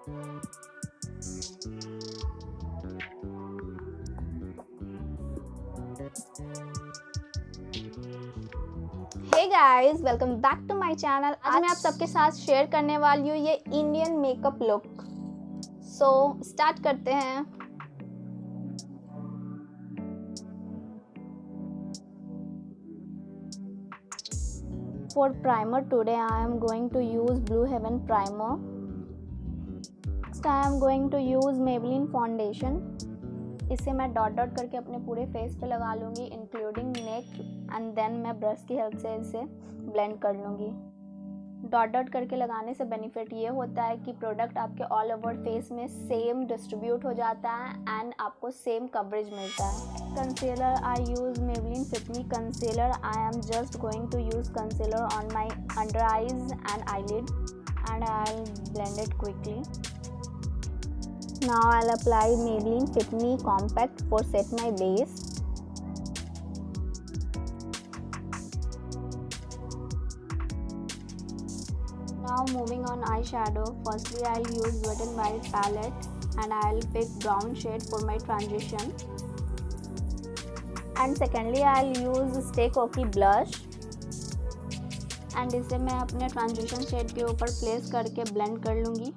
Hey guys, welcome back to my channel. आज मैं आप सबके साथ शेयर करने वाली हूँ ये Indian makeup look. So start करते हैं। For primer today I am going to use Blue Heaven primer. Next I am going to use Maybelline foundation. इसे मैं डॉट डॉट करके अपने पूरे फेस पे लगा लूँगी इंक्लूडिंग नेक, एंड देन मैं ब्रश की हेल्प से इसे ब्लेंड कर लूँगी। डॉट डॉट करके लगाने से बेनिफिट ये होता है कि प्रोडक्ट आपके ऑल ओवर फेस में सेम डिस्ट्रीब्यूट हो जाता है एंड आपको सेम कवरेज मिलता है। Concealer I use Maybelline Fit Me concealer. I am just going to use concealer on my under eyes and eyelid and I'll blend it quickly. Now I'll apply Maybelline Fit Me Compact for set my base. Now moving on eyeshadow. Firstly I'll use Wet n Wild palette and I'll pick brown shade for my transition. And secondly I'll use Stay Cocky blush. And इसे मैं अपने transition shade के ऊपर place करके blend कर लूँगी।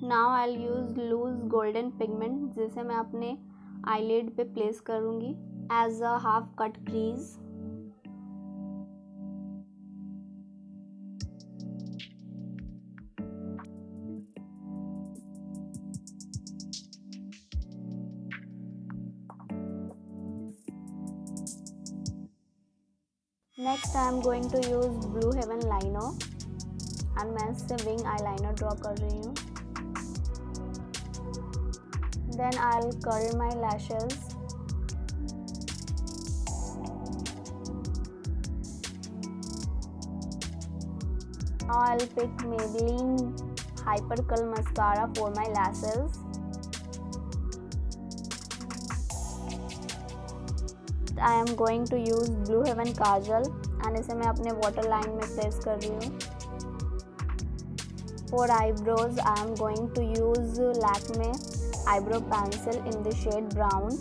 Now I'll use loose golden pigment जिसे मैं अपने eyelid पे प्लेस करूँगी as a half cut crease. Next I am going to use Blue Heaven liner and मैं इससे wing eyeliner ड्रॉ कर रही हूँ। Then I'll curl my lashes. Now I'll pick Maybelline Hyper Curl mascara for my lashes. I am going to use Blue Heaven kajal and इसे मैं अपने water line में place कर रही हूँ। For eyebrows I am going to use Lakme eyebrow pencil in the shade brown.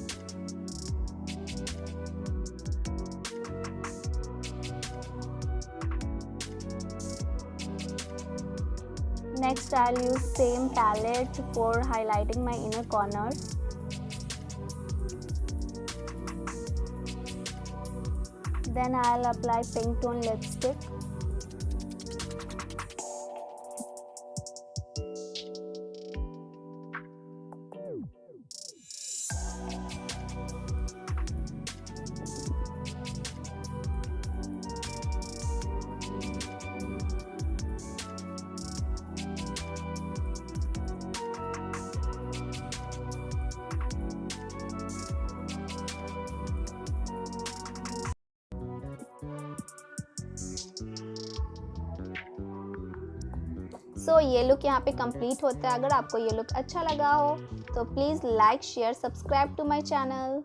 Next I'll use same palette for highlighting my inner corners. Then I'll apply pink tone lipstick. सो ये look यहाँ पे complete होता है। अगर आपको ये look अच्छा लगा हो तो please like share subscribe to my channel.